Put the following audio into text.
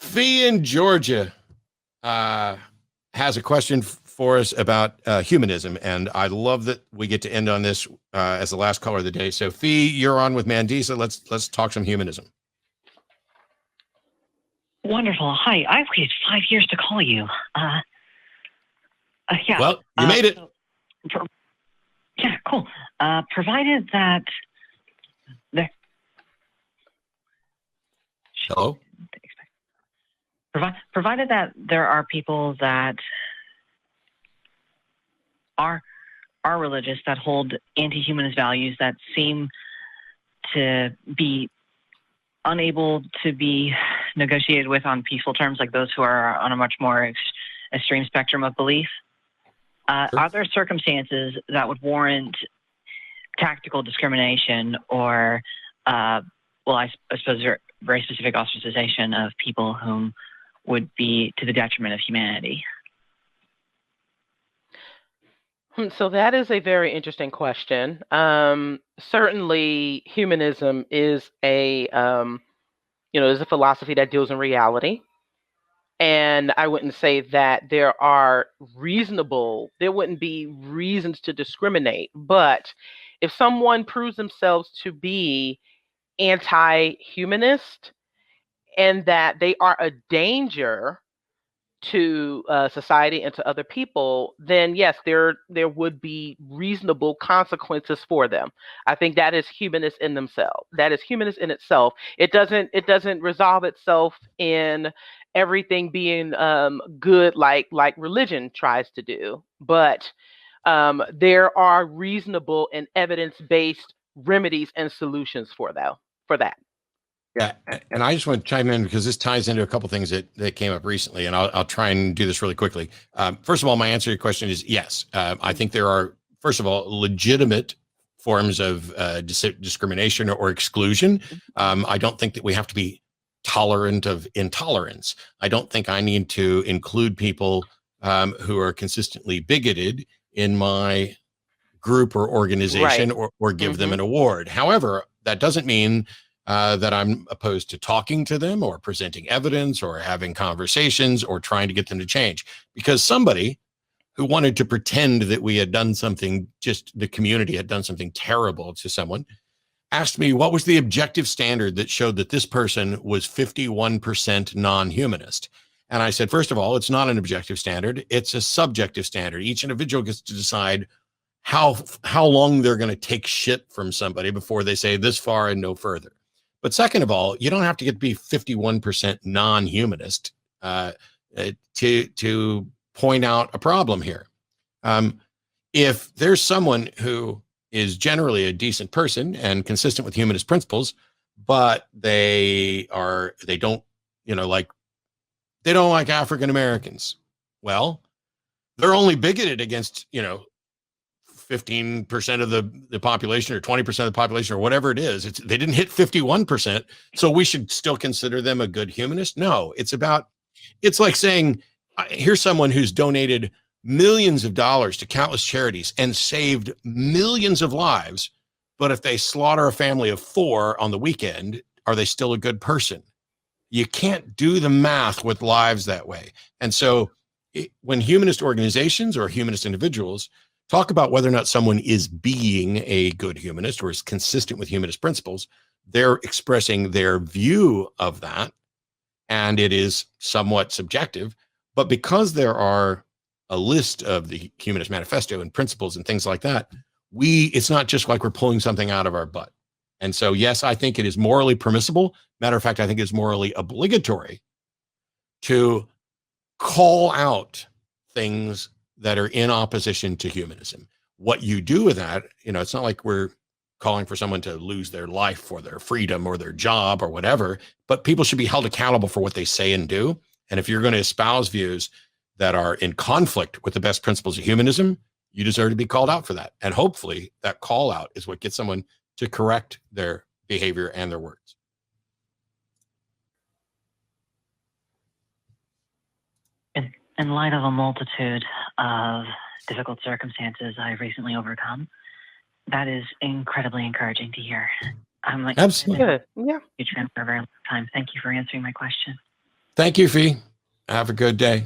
Phee in Georgia has a question for us about humanism, and I love that we get to end on this as the last caller of the day. So, Phee, you're on with Mandisa. Let's talk some humanism. Wonderful. Hi, I waited 5 years to call you. Yeah. Well, you made it. Yeah, cool. Provided that there. Hello. Provided that there are people that are religious, that hold anti-humanist values, that seem to be unable to be negotiated with on peaceful terms, like those who are on a much more extreme spectrum of belief. Sure. Are there circumstances that would warrant tactical discrimination or, I suppose very specific ostracization of people whom would be to the detriment of humanity? So that is a very interesting question. Certainly, humanism is is a philosophy that deals in reality. And I wouldn't say that there wouldn't be reasons to discriminate. But if someone proves themselves to be anti-humanist and that they are a danger to society and to other people, then yes, there would be reasonable consequences for them. I think that is humanist in themselves. That is humanist in itself. It doesn't resolve itself in everything being good like religion tries to do, but there are reasonable and evidence-based remedies and solutions for that. Yeah, and I just want to chime in because this ties into a couple things that came up recently, and I'll try and do this really quickly. First of all, my answer to your question is yes. I think there are, first of all, legitimate forms of discrimination or exclusion. I don't think that we have to be tolerant of intolerance. I don't think I need to include people who are consistently bigoted in my group or organization, right, or give them an award. However, that doesn't mean that I'm opposed to talking to them or presenting evidence or having conversations or trying to get them to change. Because somebody who wanted to pretend that we had done something, just the community had done something terrible to someone, asked me what was the objective standard that showed that this person was 51% non-humanist. And I said, first of all, it's not an objective standard. It's a subjective standard. Each individual gets to decide how long they're going to take shit from somebody before they say this far and no further. But second of all, you don't have to get to be 51% non-humanist to point out a problem here. If there's someone who is generally a decent person and consistent with humanist principles, but they don't like African Americans, well, they're only bigoted against 15% of the population or 20% of the population or whatever it is. They didn't hit 51%. So we should still consider them a good humanist. No, it's like saying, here's someone who's donated millions of dollars to countless charities and saved millions of lives. But if they slaughter a family of 4 on the weekend, are they still a good person? You can't do the math with lives that way. And so when humanist organizations or humanist individuals talk about whether or not someone is being a good humanist or is consistent with humanist principles, they're expressing their view of that, and it is somewhat subjective. But because there are a list of the Humanist Manifesto and principles and things like that, it's not just like we're pulling something out of our butt. And so, yes, I think it is morally permissible. Matter of fact, I think it's morally obligatory to call out things that are in opposition to humanism. What you do with that, it's not like we're calling for someone to lose their life for their freedom or their job or whatever, but people should be held accountable for what they say and do. And if you're going to espouse views that are in conflict with the best principles of humanism, you deserve to be called out for that. And hopefully that call out is what gets someone to correct their behavior and their words. In light of a multitude of difficult circumstances I've recently overcome, that is incredibly encouraging to hear. I'm absolutely good. Yeah. You for a very long time. Thank you for answering my question. Thank you, Phee. Have a good day.